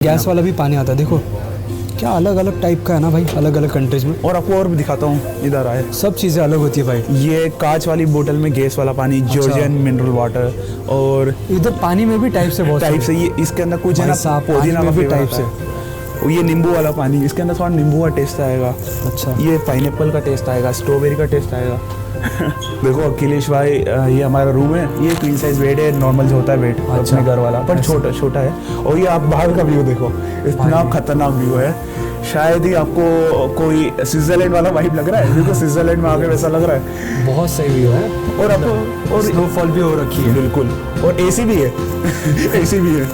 Gas वाला भी पानी आता है। देखो क्या अलग अलग टाइप का है ना भाई, अलग अलग कंट्रीज में। और आपको और भी दिखाता हूँ, इधर आए। सब चीज़ें अलग होती है भाई। ये कांच वाली बोतल में गैस वाला पानी, जॉर्जियन मिनरल वाटर। और इधर पानी में भी टाइप से बहुत टाइप से ये इसके अंदर कुछ है ना, पुदीना में भी टाइप से। और ये नींबू वाला पानी, इसके अंदर थोड़ा नींबू का टेस्ट आएगा। अच्छा, ये पाइनएप्पल का टेस्ट आएगा, स्ट्रॉबेरी का टेस्ट आएगा। देखो अखिलेश भाई, ये हमारा रूम है। ये क्वीन साइज बेड है, नॉर्मल जो होता है बेड अपने घर वाला, पर छोटा छोटा है। और ये आप बाहर का व्यू देखो, इतना खतरनाक व्यू है। शायद ही आपको कोई स्विट्जरलैंड वाला वाइब लग रहा है। देखो स्विट्जरलैंड में आके वैसा लग रहा है। बहुत सही व्यू है। और आपको और स्नोफॉल भी हो रखी है। बिल्कुल, और एसी भी है। एसी भी है।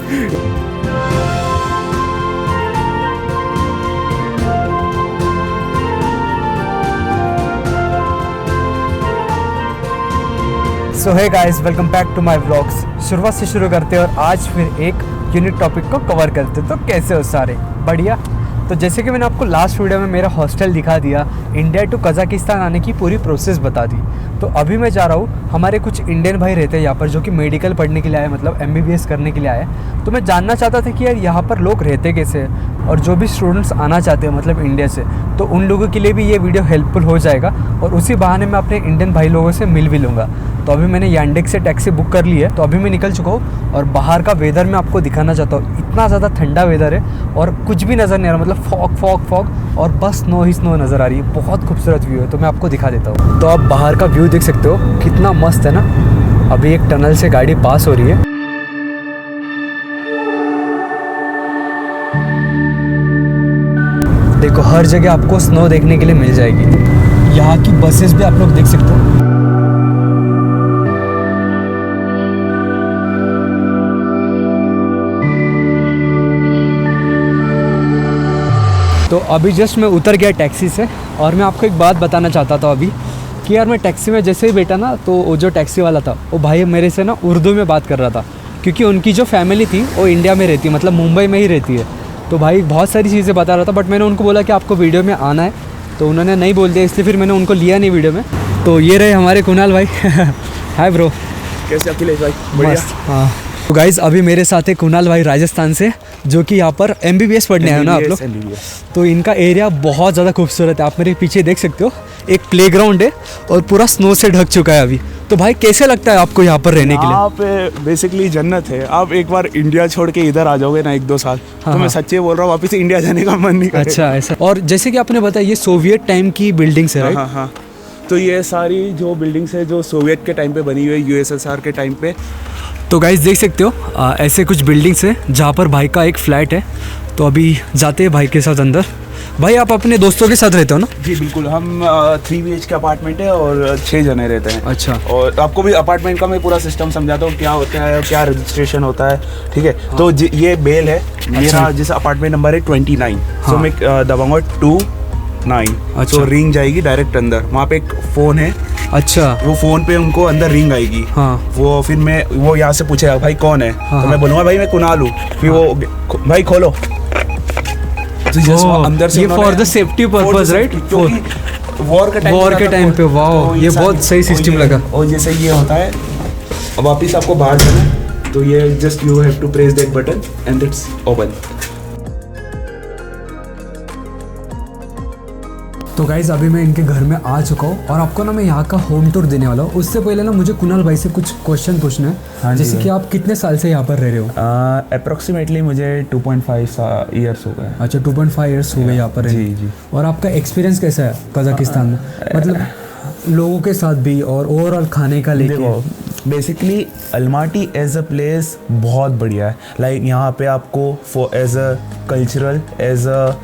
So hey guys, welcome back to my vlogs. शुरुआत से शुरू करते हैं और आज फिर एक यूनिक टॉपिक को कवर करते हैं। तो कैसे हो सारे? बढ़िया। तो जैसे कि मैंने आपको लास्ट वीडियो में मेरा हॉस्टल दिखा दिया, इंडिया टू कजाकिस्तान आने की पूरी प्रोसेस बता दी। तो अभी मैं जा रहा हूँ, हमारे कुछ इंडियन भाई रहते हैं यहाँ पर जो कि मेडिकल पढ़ने के लिए आए, मतलब MBBS करने के लिए आए। तो मैं जानना चाहता था कि यार यहाँ पर लोग रहते कैसे हैं, और जो भी स्टूडेंट्स आना चाहते हैं मतलब इंडिया से, तो उन लोगों के लिए भी ये वीडियो हेल्पफुल हो जाएगा। और उसी बहाने मैं अपने इंडियन भाई लोगों से मिल भी लूँगा। तो अभी मैंने यांडेक्स से टैक्सी बुक कर ली है, तो अभी मैं निकल चुका हूँ। और बाहर का वेदर मैं आपको दिखाना चाहता हूँ। इतना ज़्यादा ठंडा वेदर है और कुछ भी नज़र नहीं आ रहा, मतलब फॉग और बस स्नो ही स्नो नज़र आ रही है। बहुत खूबसूरत व्यू है, तो मैं आपको दिखा देता हूँ। तो आप बाहर का व्यू देख सकते हो, कितना मस्त है ना। अभी एक टनल से गाड़ी पास हो रही है। देखो हर जगह आपको स्नो देखने के लिए मिल जाएगी। यहाँ की बसेस भी आप लोग देख सकते हो। तो अभी जस्ट मैं उतर गया टैक्सी से, और मैं आपको एक बात बताना चाहता था अभी कि यार मैं टैक्सी में जैसे ही बैठा ना, तो वो जो टैक्सी वाला था वो भाई मेरे से ना उर्दू में बात कर रहा था, क्योंकि उनकी जो फैमिली थी वो इंडिया में रहती है, मतलब मुंबई में ही रहती है। तो भाई बहुत सारी चीज़ें बता रहा था, बट मैंने उनको बोला कि आपको वीडियो में आना है, तो उन्होंने नहीं बोल दिया, इसलिए फिर मैंने उनको लिया नहीं वीडियो में। तो ये रहे हमारे कुणाल भाई। हाय ब्रो, कैसे अखिलेश भाई? मस्त। हाँ, तो गाइज़ अभी मेरे साथ है कुणाल भाई राजस्थान से, जो कि यहाँ पर MBBS पढ़ने आए हो ना आप लोग। तो इनका एरिया बहुत ज़्यादा खूबसूरत है। आप मेरे पीछे देख सकते हो, एक प्लेग्राउंड है और पूरा स्नो से ढक चुका है अभी। तो भाई कैसे लगता है आपको यहाँ पर रहने के लिए? यहाँ पे बेसिकली जन्नत है। आप एक बार इंडिया छोड़ के इधर आ जाओगे ना 1-2 साल, तो मैं सच्चे बोल रहा हूँ, वापस इंडिया जाने का मन नहीं करेगा। अच्छा, ऐसा। और जैसे कि आपने बताया, ये सोवियत टाइम की बिल्डिंग्स है, राइट? हाँ। तो ये सारी जो बिल्डिंग्स है जो सोवियत के टाइम पे बनी हुई है, USSR के टाइम पे। तो गाइस देख सकते हो, ऐसे कुछ बिल्डिंग्स है जहाँ पर भाई का एक फ्लैट है। तो अभी जाते हैं भाई के साथ अंदर। भाई आप अपने दोस्तों के साथ रहते हो ना? जी बिल्कुल, हम 3 BH का अपार्टमेंट है और 6 जने रहते हैं। अच्छा। और आपको भी अपार्टमेंट का मैं पूरा सिस्टम समझाता हूँ, क्या होता है, क्या रजिस्ट्रेशन होता है, ठीक है? हाँ। तो ये बेल है मेरा, जिस अपार्टमेंट नंबर है 29। तो मैं दबाऊंगा 29। अच्छा। तो रिंग जाएगी डायरेक्ट अंदर, वहाँ पे एक फ़ोन है। अच्छा। वो फोन पे उनको अंदर रिंग आएगी। हाँ। वो फिर वो यहाँ से पूछेगा भाई कौन है। हाँ। तो मैं बोलूँगा भाई मैं कुणाल हूँ। फिर वो भाई खोलो, तो अंदर से, ये for the safety purpose, right? War के टाइम पे। वाओ, ये बहुत सही सिस्टम लगा। और जैसे ये होता है, अब वापिस आपको बाहर जाना, तो ये just you have to press that button and it's open. तो गाइज़ अभी मैं इनके घर में आ चुका हूँ, और आपको ना मैं यहाँ का होम टूर देने वाला हूँ। उससे पहले ना मुझे कुणाल भाई से कुछ क्वेश्चन पूछना है। हाँ, जैसे कि आप कितने साल से यहाँ पर रह रहे हो? अप्रोक्सीमेटली मुझे 2.5 ईयर्स हो गए। अच्छा, 2.5 ईयर्स हो गए यहाँ पर। जी। और आपका एक्सपीरियंस कैसा है कजाकिस्तान में, मतलब लोगों के साथ भी और ओवरऑल खाने का लेके? देखो basically Almaty as a place बहुत बढ़िया है। लाइक यहाँ पे आपको as a cultural, as a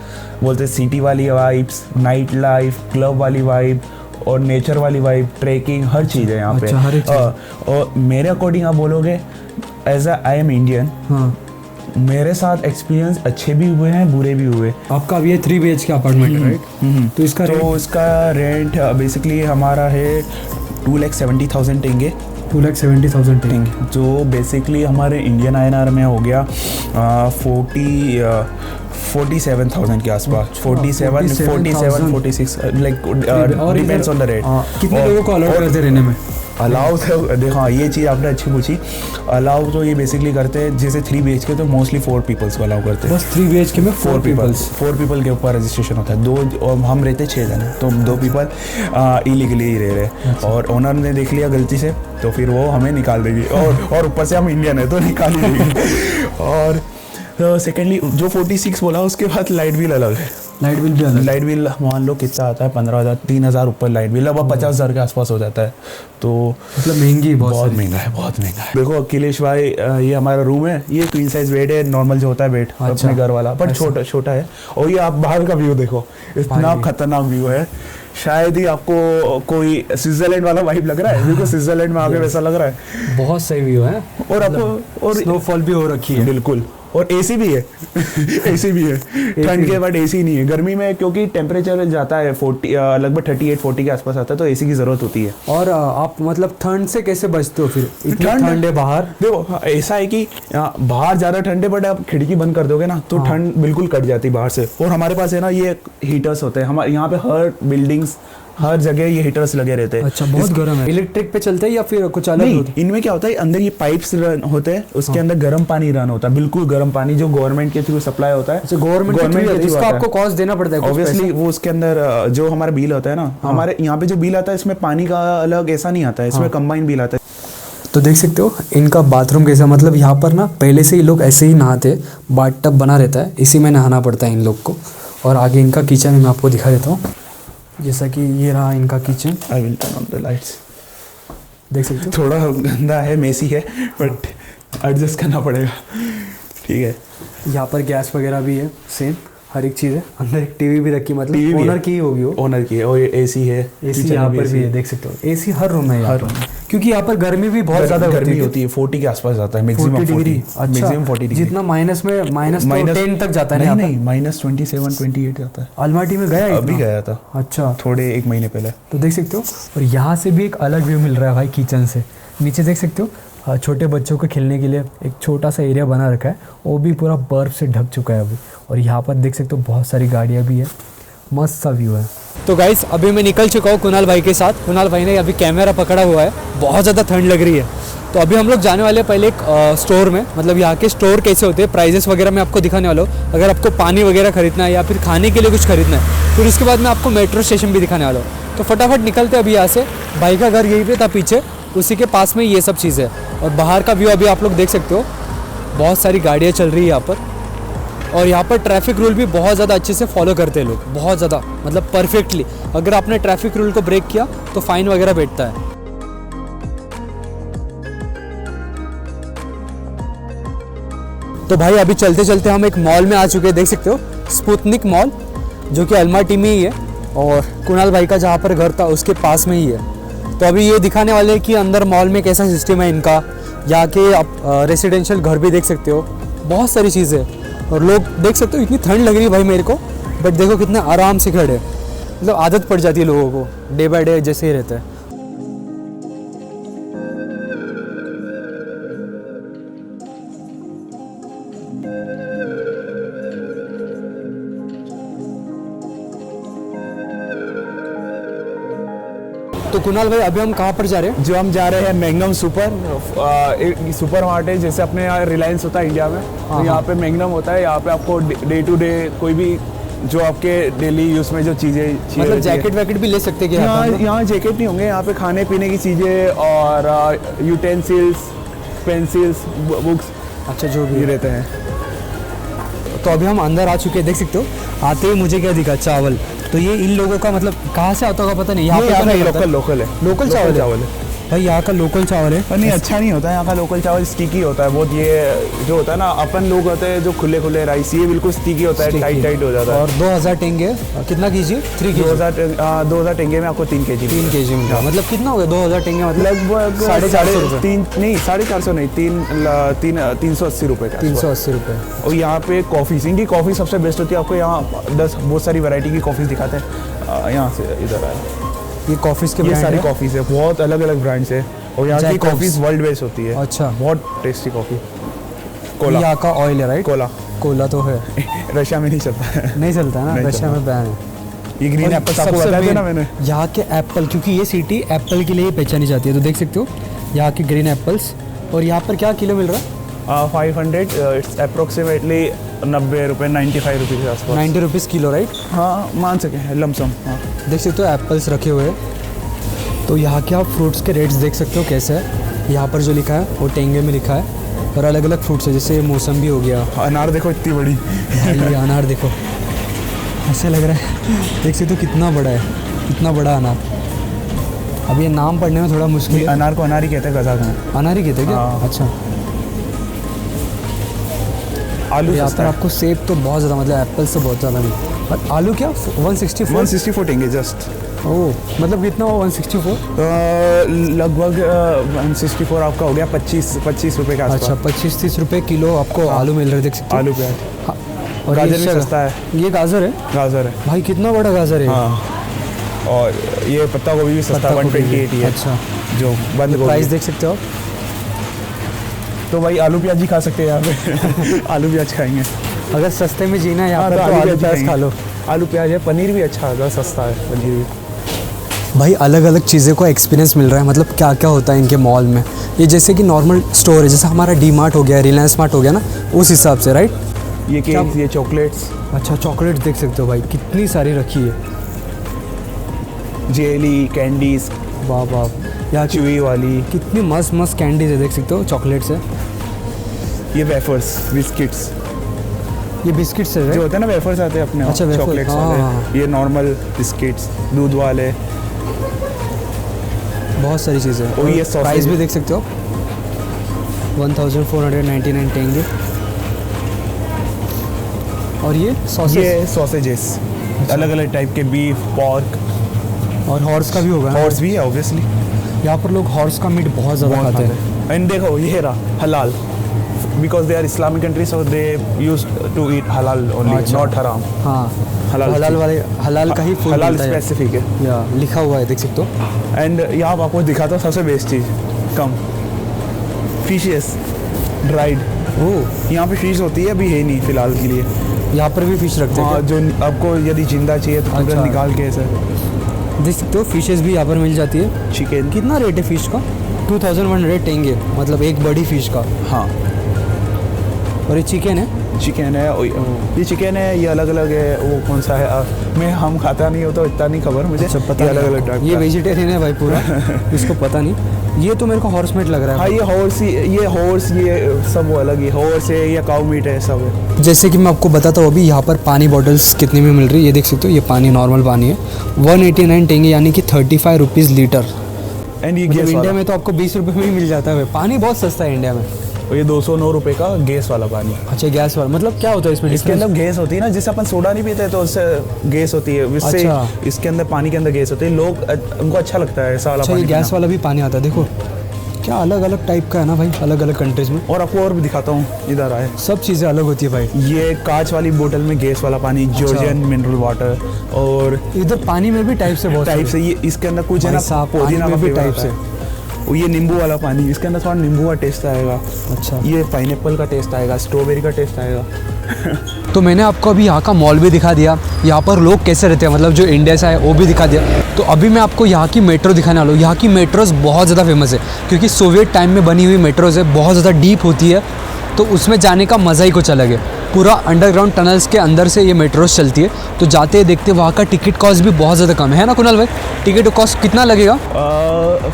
बोलते सिटी वाली वाइब्स, नाइट लाइफ, क्लब वाली वाइब और नेचर वाली वाइब, ट्रैकिंग, हर चीज़ है यहाँ पे। अच्छा, हर एक चीज़। और मेरे अकॉर्डिंग आप बोलोगे, as a I am Indian, हाँ, मेरे साथ एक्सपीरियंस अच्छे भी हुए हैं, बुरे भी हुए। आपका अब ये 3 BH का अपार्टमेंट है, राइट? तो इसका रेंट बेसिकली हमारा है 2,70,000 टेंगे। 2,70,000 टेंगे, जो बेसिकली हमारे इंडियन INR में हो गया 47,000 के आसपास। 47, 46 like depends on the rate. कितने लोगों को अलाउ करते रहने में? अलाउ तो देखो हाँ, ये चीज़ आपने अच्छी पूछी। अलाउ तो ये बेसिकली करते हैं, जैसे 3 BHK तो मोस्टली 4 पीपल्स को अलाउ करते हैं। बस 3 BHK में 4 पीपल के ऊपर रजिस्ट्रेशन होता है। 2 और हम रहते 6 जने, तो 2 पीपल इलीगली ही रह रहे, और ओनर ने देख लिया गलती से तो फिर वो हमें निकाल देगी, और ऊपर से हम इंडियन है तो निकाल ही देगी। और सेकेंडली जो 46 बोला उसके बाद लाइट बिल अलग है। लाइट बिल भी अलग? लाइट बिल मान लो कितना आता है, 15,000 3,000 ऊपर लाइट बिल, अब 50,000 के आसपास हो जाता है। तो मतलब महंगी, बहुत महंगा है, बहुत महंगा है। देखो अखिलेश भाई, ये हमारा रूम है, ये क्वीन साइज बेड है, नॉर्मल जो होता है बेड अपने घर वाला, पर छोटा है। और ये आप बाहर का व्यू देखो, इतना खतरनाक व्यू है, शायद ही आपको कोई स्विट्जरलैंड वाला वाइब लग रहा है, बिल्कुल स्विट्जरलैंड में आगे वैसा लग रहा है। बहुत सही व्यू है, और आपको और स्नोफॉल भी हो रखी है बिल्कुल, और एसी भी है। एसी भी है, ठंड के बाद एसी नहीं है। गर्मी में क्योंकि टेम्परेचर जाता है 40 लगभग 38-40 के आसपास आता है, तो एसी की जरूरत होती है। और आप मतलब ठंड से कैसे बचते हो फिर? इतनी ठंड है बाहर। देखो ऐसा है कि बाहर ज्यादा ठंड है, बट आप खिड़की बंद कर दोगे ना तो ठंड बिल्कुल कट जाती है बाहर से। और हमारे पास है ना ये हीटर्स होते हैं, हमारे यहाँ पे हर बिल्डिंग्स हर जगह ये हीटर्स लगे रहते हैं। अच्छा, बहुत गर्म है। इलेक्ट्रिक पे चलते हैं या फिर कुछ अलग? नहीं, इनमें क्या होता है, अंदर ये पाइप्स रन होते हैं, उसके अंदर गर्म पानी रन होता है, बिल्कुल गर्म पानी जो गवर्नमेंट के थ्रू सप्लाई होता है। गवर्नमेंट के थ्रू इसका आपको कॉस्ट देना पड़ता है ऑब्वियसली। वो उसके अंदर जो हमारा बिल होता है ना, हमारे यहाँ पे जो बिल आता है इसमें पानी का अलग ऐसा नहीं आता है, इसमें कंबाइन बिल आता है। तो देख सकते हो इनका बाथरूम कैसा, मतलब यहाँ पर ना पहले से ही लोग ऐसे ही नहाते, बाथ टब बना रहता है, इसी में नहाना पड़ता है इन लोग को। और आगे इनका किचन मैं आपको दिखा देता हूँ, जैसा कि ये रहा इनका kitchen. I will turn on the lights. देख सकते हो थोड़ा गंदा है, मेसी है, बट एडजस्ट करना पड़ेगा, ठीक है। यहाँ पर गैस वगैरह भी है, सेम हर एक चीज़ है। अंदर एक टीवी भी रखी, मतलब ओनर की ही होगी वो। ओनर की है। और एसी है, एसी यहाँ पर भी है, देख सकते हो एसी हर रूम में है, हर रूम में। क्योंकि यहाँ पर गर्मी भी बहुत ज़्यादा गर्मी होती है, 40 के आसपास जाता है मैक्सिमम 40 मैक्सिमम 40 डिग्री। जितना माइनस में -10 तक जाता है। नहीं, -27-28 जाता है। अलमाटी में गया, अभी गया था। अच्छा, थोड़े 1 महीने पहले। तो देख सकते हो। और यहाँ से भी एक अलग व्यू मिल रहा है भाई किचन से। नीचे देख सकते हो छोटे बच्चों को खेलने के लिए एक छोटा सा एरिया बना रखा है, वो भी पूरा बर्फ़ से ढक चुका है अभी। और यहाँ पर देख सकते हो बहुत सारी गाड़ियाँ भी है, मस्त सा व्यू है। तो गाइस अभी मैं निकल चुका हूँ कुणाल भाई के साथ। कुणाल भाई ने अभी कैमरा पकड़ा हुआ है, बहुत ज़्यादा ठंड लग रही है। तो अभी हम लोग जाने वाले हैं पहले एक स्टोर में, मतलब यहाँ के स्टोर कैसे होते हैं, प्राइजेस वगैरह मैं आपको दिखाने वाला हूँ। अगर आपको पानी वगैरह खरीदना है या फिर खाने के लिए कुछ खरीदना है, फिर उसके बाद मैं आपको मेट्रो स्टेशन भी दिखाने वाला हूँ। तो फटाफट निकलते अभी यहाँ से। भाई का घर यहीं पे था पीछे, उसी के पास में ये सब चीज़ है। और बाहर का व्यू अभी आप लोग देख सकते हो, बहुत सारी गाड़ियाँ चल रही है यहाँ पर। और यहाँ पर ट्रैफिक रूल भी बहुत ज़्यादा अच्छे से फॉलो करते हैं लोग, बहुत ज़्यादा, मतलब परफेक्टली। अगर आपने ट्रैफिक रूल को ब्रेक किया तो फाइन वगैरह बैठता है। तो भाई अभी चलते चलते हम एक मॉल में आ चुके हैं, देख सकते हो स्पुतनिक मॉल, जो कि अलमाटी में ही है। और कुणाल भाई का जहाँ पर घर था उसके पास में ही है। तो अभी ये दिखाने वाले हैं कि अंदर मॉल में कैसा सिस्टम है इनका। यहाँ के आप रेसिडेंशियल घर भी देख सकते हो, बहुत सारी चीज़ें। और लोग देख सकते हो, इतनी ठंड लग रही है भाई मेरे को, बट देखो कितने आराम से खड़े, मतलब आदत पड़ जाती है लोगों को, डे बाय डे जैसे ही रहता है। तो कुणाल भाई अभी हम कहाँ पर जा रहे हैं? जो हम जा रहे हैं मैग्नम सुपर मार्ट है, जैसे अपने यहाँ रिलायंस होता है इंडिया में, तो यहाँ पे मैग्नम होता है। यहाँ पे आपको डे टू डे कोई भी जो आपके डेली यूज में जो चीज़ें मतलब जैकेट वैकेट भी ले सकते हैं यहाँ जैकेट नहीं होंगे, यहाँ पे खाने पीने की चीज़ें और यूटेंसिल्स, पेंसिल्स, बुक्स, अच्छा जो भी रहते हैं। तो अभी हम अंदर आ चुके हैं, देख सकते हो। आते ही मुझे क्या दिखा, चावल। तो ये इन लोगों का मतलब कहाँ से आता होगा पता नहीं, यहाँ पे लोकल चावल है भाई, यहाँ का लोकल चावल है। नहीं अच्छा नहीं होता है यहाँ का लोकल चावल, स्टिकी होता है बहुत। ये जो होता है ना, अपन लोग होते हैं जो खुले खुले राइस, ये बिल्कुल स्टिकी होता है, टाइट हो जाता है। और 2000 टेंगे कितना कीजिए? 3 kg। 2000 टेंगे में आपको 3 kg मिलता है। मतलब कितना हो गया 2000 टेंगे, मतलब लगभग 450 नहीं, 450 नहीं, 380 रुपये का। 380 रुपये। और यहाँ पे कॉफ़ीज, इनकी कॉफ़ी सबसे बेस्ट होती है। आपको यहाँ बहुत सारी वैरायटी की कॉफ़ीज दिखाते हैं। यहाँ से इधर आए, ये कॉफ़ीज़ के ये सारी कॉफ़ीज़ है, बहुत अलग अलग ब्रांड्स है। और यहाँ की कॉफ़ीज़ वर्ल्ड बेस्ट होती है। अच्छा, बहुत टेस्टी कॉफ़ी। कोला यहाँ का ऑयल है, राइट? कोला तो है रशिया में नहीं चलता है। नहीं चलता है ना, रशिया में बैन है। ये ग्रीन एप्पल्स आपको सबसे बताया था ना main, मैंने। यहाँ के एप्पल, क्योंकि ये सिटी एप्पल के लिए ही पहचानी जाती है, तो देख सकते हो यहाँ के ग्रीन एप्पल्स। और यहाँ पर क्या किलो मिल रहा है? 500, इट्स अप्रोक्सीमेटली 90 रुपये, 95 रुपये के आसपास। 90 रुपीज़ किलो, राइट? हाँ, मान सके लमसम। हाँ, देख सकते हो एप्पल्स रखे हुए हैं। तो यहाँ के आप फ्रूट्स के रेट्स देख सकते हो कैसे है। यहाँ पर जो लिखा है वो टेंगे में लिखा है, और अलग अलग फ्रूट्स है, जैसे मौसम्बी हो गया। अनार देखो इतनी बड़ी। ये अनार देखो, ऐसा लग रहा है, देख सकते हो कितना बड़ा है, कितना बड़ा अनार। अब ये नाम पढ़ने में थोड़ा मुश्किल है। अनार को अनार ही कहते हैं कज़ाक में। अनार ही कहते हैं क्या? हाँ। अच्छा। आलू यहाँ सस्ता पर है। आपको सेब तो बहुत ज़्यादा, मतलब एप्पल से बहुत ज़्यादा नहीं, पर आलू क्या 164? 164 टेंगे जस्ट। ओह, मतलब कितना हो 164? लगभग 164 आपका हो गया 25 रुपये का अच्छा, 25-30 रुपये किलो आपको आलू मिल रहे हैं, देख सकते हो। आलू प्याज। हाँ, और गाजर ये भी क्या- सस्ता है। ये गाजर है गाजर है। भाई, कितना बड़ा गाजर है। हाँ, और ये पत्ता गोभी भी सस्ता पत्ता है, गोभी भी। 128 ही है। अच्छा, जो बंद गोभी। प्राइस देख सकते हो आप। तो भाई आलू प्याज ही खा सकते हैं यहाँ पे। आलू प्याज खाएंगे। अगर सस्ते में जीना है यहाँ हाँ, पर, तो आलू आलू प्याज खाएंगे। खा लो। आलू प्याज है, पनीर भी अच्छा है, सस्ता है पनीर भी। भाई अलग अलग चीज़ें को एक्सपीरियंस मिल रहा है, मतलब क्या क्या होता है इनके मॉल में। ये जैसे कि नॉर्मल स्टोर है, जैसे हमारा डी मार्ट हो गया, रिलायंस मार्ट हो गया ना, उस हिसाब से, राइट? ये केक्स, ये चॉकलेट्स, अच्छा, चॉकलेट देख सकते हो भाई, कितनी सारी रखी है। जेली, कैंडीज, वाह वाह, यहाँ की चुई वाली, कितनी मस्त मस्त कैंडीज है, देख सकते हो, चॉकलेट्स है। ये वेफर्स, बिस्किट्स, ये बिस्किट्स है, जो right? होते हैं ना वेफर्स आते हैं अपने, अच्छा, वेफर, चॉकलेट्स हाँ, वाले, हाँ। ये नॉर्मल बिस्किट्स, दूध वाले, बहुत सारी चीज़ें हैं। और ये और sausage प्राइस भी है। देख सकते हो, 1499 टेंगे। और ये सॉसेज, ये सॉसेजेस, अलग अलग टाइप के, बीफ, पॉर्क, और हॉर्स का भी होगा ना? हॉर्स भी है ऑब्वियसली। यहाँ पर लोग हॉर्स का मीट बहुत ज़्यादा खाते हैं। एंड देखो ये रहा हलाल, because they are Islamic country, so they use to eat हलाल ओनली, अच्छा। नॉट हराम। हाँ, हलाल हलाल वाले, हलाल का ही फूड हलाल मिलता है। स्पेसिफिक है। या लिखा हुआ है, देख सकते हो। एंड यहाँ पे आपको दिखाता हूँ सबसे बेस्ट चीज़, कम फिशेस ड्राइड। ओह, यहाँ पे फिश होती है, अभी है नहीं फिलहाल के लिए। यहाँ पर भी फिश रखते हाँ, हैं जो आपको यदि जिंदा चाहिए तो तुरंत अच्छा। निकाल के ऐसे। क्या? देख सकते हो, फिशेस भी यहाँ पर मिल जाती है। चिकन, कितना रेट है फिश का? 2100 टेंगे, मतलब एक बड़ी फिश का। हाँ, और ये चिकन है। चिकन है, ये चिकन है, ये अलग अलग है। वो कौन सा है, मैं हम खाता नहीं हो तो इतना नहीं खबर मुझे। अच्छा, पता ये नहीं अलग अलग आपको। टाइप ये का। वेजिटेरियन है भाई पूरा। इसको पता नहीं। ये तो मेरे को हॉर्स मीट लग रहा हाँ, है। ये हॉर्स, ये सब वो अलग ही हॉर्स है, या काऊ मीट है, सब है। जैसे कि मैं आपको बताता हूँ, अभी यहाँ पर पानी बॉटल्स कितने में मिल रही है, ये देख सकते हो। ये पानी नॉर्मल पानी है, 189 टेंगे, यानी कि 35 रुपीज़ लीटर। एंड ये मतलब गैस इंडिया वाला, में तो आपको 20 रुपये में ही मिल जाता है। पानी बहुत सस्ता है इंडिया में। और ये 209 रुपये का गैस वाला पानी। अच्छा, गैस वाला, मतलब क्या होता है इसमें इसके difference? अंदर गैस होती है ना, जिससे अपन सोडा नहीं पीते तो उससे गैस होती है, इससे अच्छा। इसके अंदर पानी के अंदर गैस होती है। लोग उनको अच्छा लगता है ऐसा वाला अच्छा, ये पानी गैस पीना। वाला भी पानी आता है, देखो क्या अलग अलग टाइप का है ना भाई, अलग अलग कंट्रीज में और आपको और भी दिखाता हूँ, इधर आए। सब चीज़ें अलग होती है भाई। ये कांच वाली बोतल में गैस वाला पानी, जॉर्जियन मिनरल वाटर, और इधर पानी में भी टाइप से बहुत टाइप सारे। से ये इसके अंदर कुछ है भाई ना, साहब, पानी पुदीना में का भी फ्लेवर टाइप आता है। और ये नींबू वाला पानी, इसके अंदर थोड़ा नींबू का टेस्ट आएगा। अच्छा, ये पाइनएप्पल का टेस्ट आएगा, स्ट्रॉबेरी का टेस्ट आएगा। तो मैंने आपको अभी यहाँ का मॉल भी दिखा दिया, यहाँ पर लोग कैसे रहते हैं, मतलब जो इंडिया से आए वो भी दिखा दिया। तो अभी मैं आपको यहाँ की मेट्रो दिखाने वाला हूँ। यहाँ की मेट्रोज़ बहुत ज़्यादा फेमस है, क्योंकि सोवियत टाइम में बनी हुई मेट्रोज़ है, बहुत ज़्यादा डीप होती है, तो उसमें जाने का मज़ा ही कुछ अलग है। पूरा अंडरग्राउंड टनल्स के अंदर से ये मेट्रोज़ चलती है। तो जाते ही देखते वहाँ का टिकट कॉस्ट भी बहुत ज़्यादा कम है ना कुणाल भाई? टिकट कॉस्ट कितना लगेगा?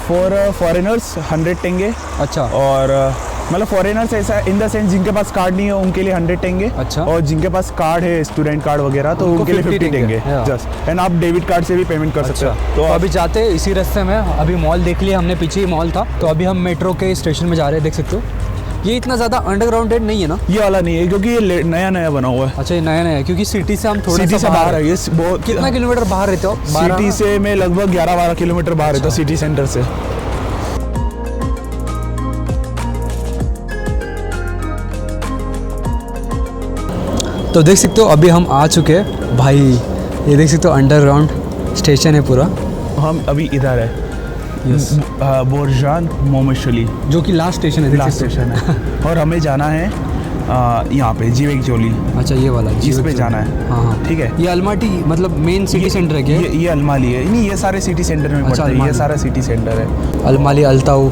फॉर फॉरेनर्स 100 टेंगे, अच्छा, और मतलब फॉरेनर्स ऐसा इन द सेंस जिनके पास कार्ड नहीं है उनके लिए 100 टेंगे। अच्छा। और जिनके पास कार्ड है, स्टूडेंट कार्ड वगैरह, तो उनको उनके लिए 50 50 टेंगे टेंगे, जस्ट। एंड आप डेबिट कार्ड से भी पेमेंट कर सकते अच्छा। हो। तो अभी जाते हैं इसी रास्ते में, अभी मॉल देख लिया हमने, पीछे ही मॉल था, तो अभी हम मेट्रो के स्टेशन में जा रहे हैं, देख सकते हो। ये इतना ज़्यादा अंडरग्राउंडेड नहीं है ना? ये वाला नहीं है, क्योंकि ये नया नया बना हुआ है। अच्छा, ये नया नया है, क्योंकि सिटी से हम थोड़ा सिटी सा से बाहर है ये बहुत। कितना किलोमीटर बाहर रहते हो? सिटी से मैं लगभग 11-12 किलोमीटर बाहर रहता हूँ, सिटी सेंटर से। तो देख सकते हो अभी हम आ चुके हैं भाई, ये देख सकते हो अंडरग्राउंड स्टेशन है पूरा, हम अभी इधर है, बोरजान मोमशली, जो कि लास्ट स्टेशन है, देख लास्ट सकते हो। स्टेशन है। और हमें जाना है यहाँ पे जीवेक जोली, अच्छा ये वाला इस पे जाना है। हाँ हाँ ठीक है, ये अलमाटी मतलब मेन सिटी सेंटर है क्या? ये अलमाली है, नहीं ये सारे सिटी सेंटर में पड़ता है, ये अलमाली। सारा सिटी सेंटर है। अलमाली, अलताऊ,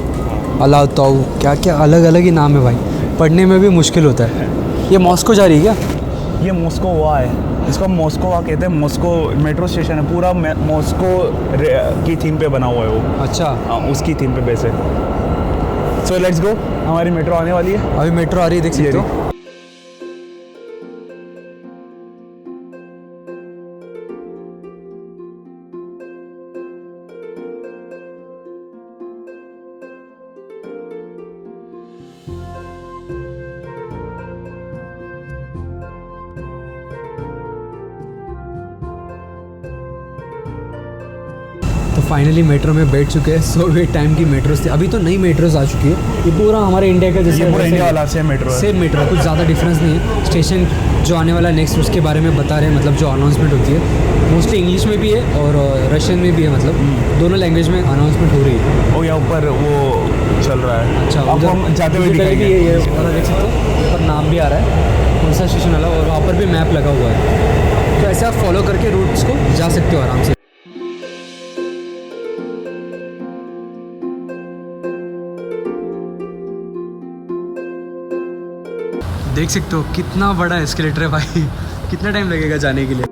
अलाताऊ, क्या क्या अलग अलग ही नाम है भाई, पढ़ने में भी मुश्किल होता है। ये मॉस्को जा रही है क्या? ये मोस्कोवा है, इसको मोस्कोवा कहते हैं। मोस्को मेट्रो स्टेशन है, पूरा मोस्को की थीम पे बना हुआ है वो। अच्छा, उसकी थीम पे बेस है। सो लेट्स गो, हमारी मेट्रो आने वाली है। अभी मेट्रो आ रही है, देख सकते हो। तो फाइनली मेट्रो में बैठ चुके हैं। सोवियत टाइम की मेट्रोस थी, अभी तो नई मेट्रोस आ चुकी है। ये पूरा हमारे इंडिया का जैसे ये पूरा इंडिया वाला सेम मेट्रो है। सेम मेट्रो, कुछ ज़्यादा डिफरेंस नहीं है। स्टेशन जो आने वाला नेक्स्ट उसके बारे में बता रहे हैं, मतलब जो अनाउंसमेंट होती है मोस्टली इंग्लिश में भी है और रशियन में भी है, मतलब दोनों लैंग्वेज में अनाउंसमेंट हो रही है। और यहाँ ऊपर वो चल रहा है। अच्छा, आपको हम जाते हुए भी दिखाएंगे। ये वाला देख सकते हो, ऊपर नाम भी आ रहा है कौन सा स्टेशन वाला, और वहाँ पर भी मैप लगा हुआ है। तो ऐसे आप फॉलो करके रूट्स को जा सकते हो आराम से। देख सकते हो कितना बड़ा एस्केलेटर है भाई, कितना टाइम लगेगा जाने के लिए।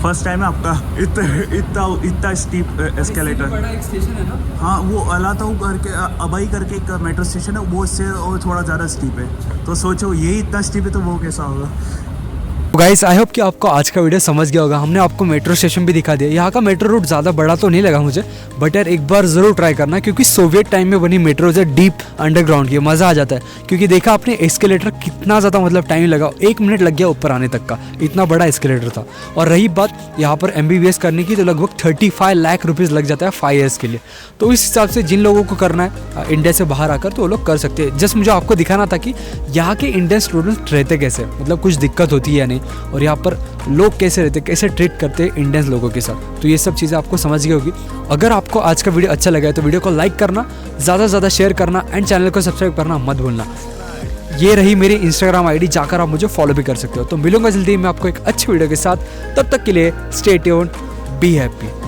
फर्स्ट टाइम है आपका इतना स्टीप एस्केलेटर। बड़ा एक स्टेशन है ना? हाँ, वो अलाताऊ करके अबाई करके एक मेट्रो स्टेशन है, वो इससे और थोड़ा ज़्यादा स्टीप है। तो सोचो यही इतना स्टीप है तो वो कैसा होगा। गाइस आई होप कि आपको आज का वीडियो समझ गया होगा। हमने आपको मेट्रो स्टेशन भी दिखा दिया। यहाँ का मेट्रो रूट ज़्यादा बड़ा तो नहीं लगा मुझे, बट यार एक बार ज़रूर ट्राई करना, क्योंकि सोवियत टाइम में बनी मेट्रो जो डीप अंडरग्राउंड की, मज़ा आ जाता है। क्योंकि देखा आपने एस्केलेटर कितना ज़्यादा मतलब टाइम लगा, 1 मिनट लग गया ऊपर आने तक का, इतना बड़ा एस्केलेटर था। और रही बात यहाँ पर MBBS करने की, तो लगभग 35 लाख रुपीज़ लग जाता है 5 ईयर्स के लिए। तो इस हिसाब से जिन लोगों को करना है इंडिया से बाहर आकर, तो वो लोग कर सकते हैं। जस्ट मुझे आपको दिखाना था कि यहाँ के इंडियन स्टूडेंट्स रहते कैसे, मतलब कुछ दिक्कत होती है या नहीं, और यहाँ पर लोग कैसे रहते, कैसे ट्रीट करते हैं इंडियंस लोगों के साथ। तो ये सब चीज़ें आपको समझ गई होगी। अगर आपको आज का वीडियो अच्छा लगा है तो वीडियो को लाइक करना, ज़्यादा से ज़्यादा शेयर करना एंड चैनल को सब्सक्राइब करना मत भूलना। ये रही मेरी इंस्टाग्राम आईडी, जाकर आप मुझे फॉलो भी कर सकते हो। तो मिलूंगा जल्दी मैं आपको एक अच्छी वीडियो के साथ, तब तक के लिए स्टे ट्यून्ड, बी हैप्पी।